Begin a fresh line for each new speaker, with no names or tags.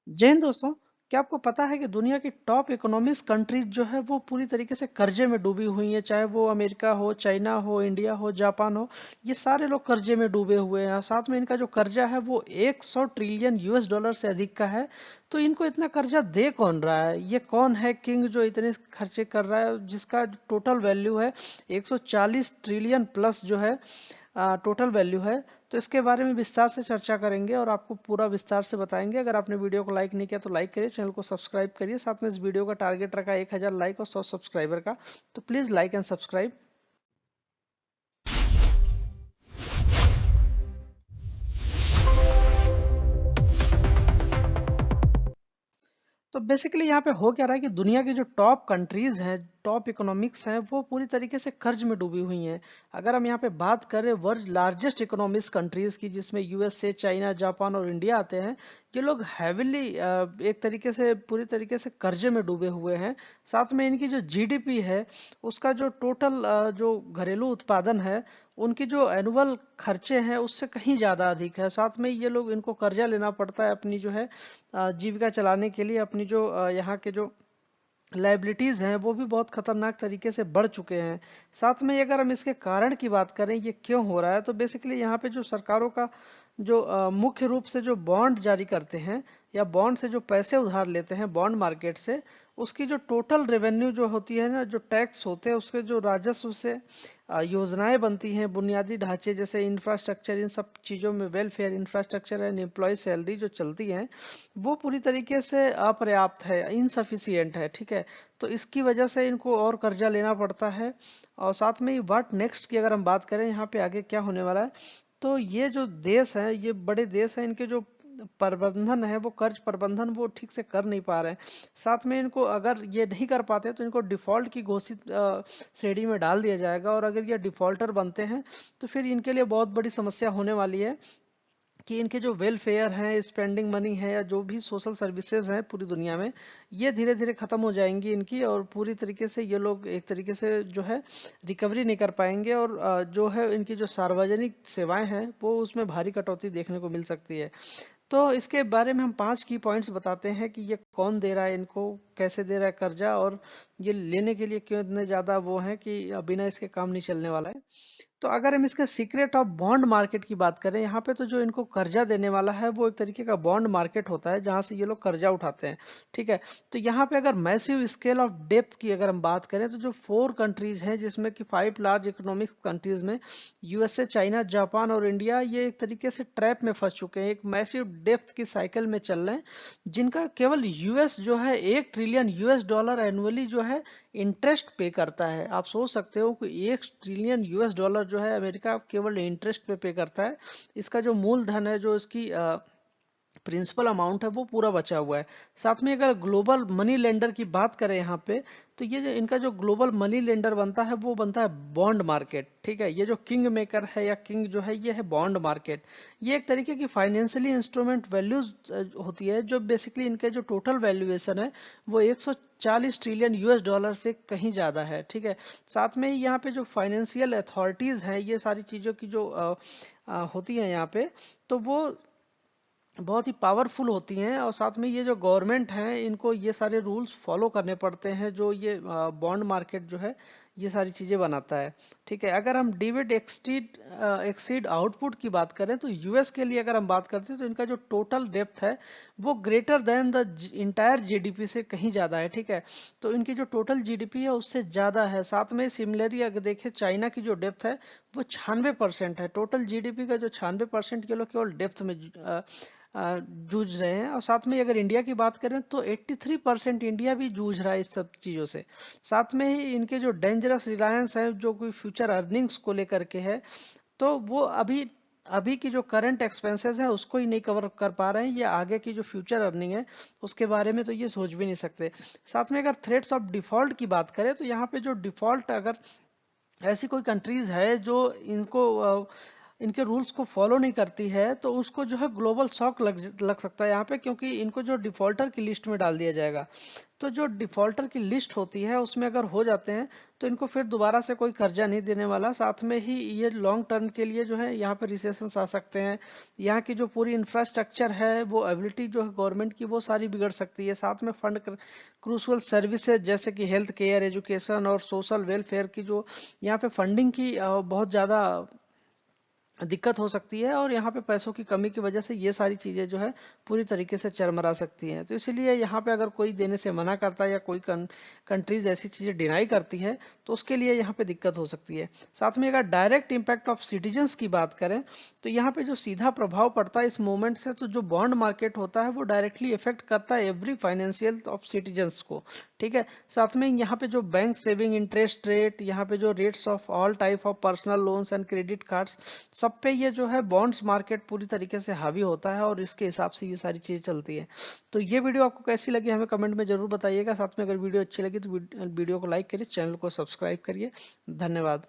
जय हिंद दोस्तों। क्या आपको पता है कि दुनिया की टॉप इकोनॉमिक्स कंट्रीज जो है वो पूरी तरीके से कर्जे में डूबी हुई हैं। चाहे वो अमेरिका हो, चाइना हो, इंडिया हो, जापान हो, ये सारे लोग कर्जे में डूबे हुए हैं। साथ में इनका जो कर्जा है वो 100 ट्रिलियन यूएस डॉलर से अधिक का है। तो इनको इतना कर्जा दे कौन रहा है? ये कौन है किंग जो इतने खर्चे कर रहा है, जिसका टोटल वैल्यू है 140 ट्रिलियन प्लस जो है टोटल वैल्यू है। तो इसके बारे में विस्तार से चर्चा करेंगे और आपको पूरा विस्तार से बताएंगे। अगर आपने वीडियो को लाइक नहीं किया तो लाइक करिए, चैनल को सब्सक्राइब करिए। साथ में इस वीडियो का टारगेट रखा 1000 लाइक और 100 सब्सक्राइबर का, तो प्लीज़ लाइक एंड सब्सक्राइब। तो बेसिकली यहाँ पे हो क्या रहा है कि दुनिया की जो टॉप कंट्रीज हैं, टॉप इकोनॉमिक्स हैं, वो पूरी तरीके से कर्ज में डूबी हुई हैं। अगर हम यहाँ पे बात करें वर्ल्ड लार्जेस्ट इकोनॉमिक्स कंट्रीज की, जिसमें यूएसए, चाइना, जापान और इंडिया आते हैं, ये लोग हैविली एक तरीके से पूरी तरीके से कर्जे में डूबे हुए हैं। साथ में इनकी जो जीडीपी है, उसका जो टोटल जो घरेलू उत्पादन है, उनकी जो एनुअल खर्चे हैं उससे कहीं ज़्यादा अधिक है। साथ में ये लोग, इनको कर्जा लेना पड़ता है अपनी जो है जीविका चलाने के लिए। अपनी जो यहाँ के जो लाइबिलिटीज हैं वो भी बहुत खतरनाक तरीके से बढ़ चुके हैं। साथ में अगर हम इसके कारण की बात करें, ये क्यों हो रहा है, तो बेसिकली यहाँ पे जो सरकारों का जो मुख्य रूप से जो बॉन्ड जारी करते हैं या बॉन्ड से जो पैसे उधार लेते हैं बॉन्ड मार्केट से, उसकी जो टोटल रेवेन्यू जो होती है ना, जो टैक्स होते हैं, उसके जो राजस्व से योजनाएं बनती हैं, बुनियादी ढांचे जैसे इंफ्रास्ट्रक्चर, इन सब चीज़ों में welfare infrastructure and employ salary जो चलती हैं, वो पूरी तरीके से अपर्याप्त है, इनसफिशियंट है। ठीक है, तो इसकी वजह से इनको और कर्जा लेना पड़ता है। और साथ में व्हाट नेक्स्ट की अगर हम बात करें, यहाँ पे आगे क्या होने वाला है, तो ये जो देश हैं, ये बड़े देश हैं, इनके जो प्रबंधन है, वो कर्ज प्रबंधन वो ठीक से कर नहीं पा रहे हैं। साथ में इनको अगर ये नहीं कर पाते तो इनको डिफॉल्ट की घोषित श्रेणी में डाल दिया जाएगा। और अगर ये डिफॉल्टर बनते हैं तो फिर इनके लिए बहुत बड़ी समस्या होने वाली है कि इनके जो वेलफेयर हैं, स्पेंडिंग मनी है, या जो भी सोशल सर्विसेज हैं पूरी दुनिया में, ये धीरे धीरे खत्म हो जाएंगी इनकी। और पूरी तरीके से ये लोग एक तरीके से जो है रिकवरी नहीं कर पाएंगे। और जो है इनकी जो सार्वजनिक सेवाएं हैं वो उसमें भारी कटौती देखने को मिल सकती है। तो इसके बारे में हम 5 की पॉइंट्स बताते हैं कि ये कौन दे रहा है इनको, कैसे दे रहा है कर्जा, और ये लेने के लिए क्यों इतने ज्यादा वो हैं कि बिना इसके काम नहीं चलने वाला है। तो अगर हम इसके सीक्रेट ऑफ बॉन्ड मार्केट की बात करें, यहाँ पे तो जो इनको कर्जा देने वाला है वो एक तरीके का बॉन्ड मार्केट होता है, जहाँ से ये लोग कर्जा उठाते हैं। ठीक है, तो यहाँ पे अगर मैसिव स्केल ऑफ डेप्थ की अगर हम बात करें, तो जो 4 कंट्रीज हैं, जिसमें कि 5 लार्ज इकोनॉमिक कंट्रीज में यूएसए, चाइना, जापान और इंडिया, ये एक तरीके से ट्रैप में फंस चुके हैं, एक मैसिव डेप्थ की साइकिल में चल रहे हैं, जिनका केवल यूएस जो है 1 ट्रिलियन यूएस डॉलर एनुअली जो है इंटरेस्ट पे करता है। आप सोच सकते हो कि 1 ट्रिलियन यूएस डॉलर जो है अमेरिका केवल इंटरेस्ट पे करता है। इसका जो मूलधन है, जो इसकी प्रिंसिपल अमाउंट है, वो पूरा बचा हुआ है। साथ में अगर ग्लोबल मनी लेंडर की बात करें यहाँ पे, तो ये जो इनका जो ग्लोबल मनी लेंडर बनता है वो बनता है बॉन्ड मार्केट। ठीक है, ये जो किंग मेकर है या किंग जो है, ये है बॉन्ड मार्केट। ये एक तरीके की फाइनेंशियली इंस्ट्रूमेंट वैल्यूज होती है, जो बेसिकली इनके जो टोटल वैल्यूएशन है वो 140 ट्रिलियन यूएस डॉलर से कहीं ज्यादा है। ठीक है, साथ में ही यहाँ पे जो फाइनेंशियल अथॉरिटीज हैं, ये सारी चीजों की जो होती हैं यहाँ पे, तो वो बहुत ही पावरफुल होती हैं। और साथ में ये जो गवर्नमेंट हैं, इनको ये सारे रूल्स फॉलो करने पड़ते हैं, जो ये बॉन्ड मार्केट जो है ये सारी चीजें बनाता है। ठीक है, अगर हम डिविड एक्सीड आउटपुट की बात करें, तो यूएस के लिए अगर हम बात करते हैं, तो इनका जो टोटल डेप्थ है वो greater than the entire GDP से कहीं ज्यादा है। ठीक है, तो इनकी जो टोटल जीडीपी है उससे ज्यादा है। साथ में सिमिलरली अगर देखें, चाइना की जो डेप्थ है वो 96% है। टोटल जीडीपी का जो 96% के लोग केवल डेप्थ में जूझ रहे हैं। और साथ में अगर इंडिया की बात करें, तो 83% इंडिया भी जूझ रहा है इस सब चीजों से। साथ में ही इनके जो डेंजरस रिलायंस है, जो कोई फ्यूचर अर्निंग्स को लेकर के है, तो वो अभी अभी की जो करंट एक्सपेंसेस है उसको ही नहीं कवर कर पा रहे हैं। ये आगे की जो फ्यूचर अर्निंग है उसके बारे में तो ये सोच भी नहीं सकते। साथ में अगर थ्रेट्स ऑफ डिफॉल्ट की बात करें, तो यहाँ पे जो डिफॉल्ट, अगर ऐसी कोई कंट्रीज है जो इनको इनके रूल्स को फॉलो नहीं करती है तो उसको जो है ग्लोबल शॉक लग सकता है यहाँ पे, क्योंकि इनको जो डिफॉल्टर की लिस्ट में डाल दिया जाएगा। तो जो डिफॉल्टर की लिस्ट होती है उसमें अगर हो जाते हैं तो इनको फिर दोबारा से कोई कर्जा नहीं देने वाला, साथ में ही ये लॉन्ग टर्म के लिए जो है यहाँ पे रिसेशन आ सकते हैं। यहाँ की जो पूरी इंफ्रास्ट्रक्चर है वो एबिलिटी जो है गवर्नमेंट की वो सारी बिगड़ सकती है। साथ में फंड क्रूशल सर्विसेज जैसे कि हेल्थ केयर, एजुकेशन और सोशल वेलफेयर की जो यहाँ पे फंडिंग की बहुत ज़्यादा दिक्कत हो सकती है, और यहाँ पे पैसों की कमी की वजह से ये सारी चीजें जो है पूरी तरीके से चरमरा सकती हैं। तो इसलिए यहाँ पे अगर कोई देने से मना करता है या कोई कंट्रीज ऐसी चीजें डिनाई करती है तो उसके लिए यहाँ पे दिक्कत हो सकती है। साथ में अगर डायरेक्ट इम्पैक्ट ऑफ सिटीजन्स की बात करें तो यहाँ पे जो सीधा प्रभाव पड़ता है इस मूवमेंट से, तो जो बॉन्ड मार्केट होता है वो डायरेक्टली इफेक्ट करता है एवरी फाइनेंशियल ऑफ सिटीजन्स को। ठीक है, साथ में यहाँ पे जो बैंक सेविंग इंटरेस्ट रेट, यहाँ पे जो rates of all type of personal loans and credit cards, सब पे ये जो है बॉन्ड्स मार्केट पूरी तरीके से हावी होता है, और इसके हिसाब से ये सारी चीजें चलती है। तो ये वीडियो आपको कैसी लगी हमें कमेंट में जरूर बताइएगा। साथ में अगर वीडियो अच्छी लगी तो वीडियो को लाइक करिए, चैनल को सब्सक्राइब करिए। धन्यवाद।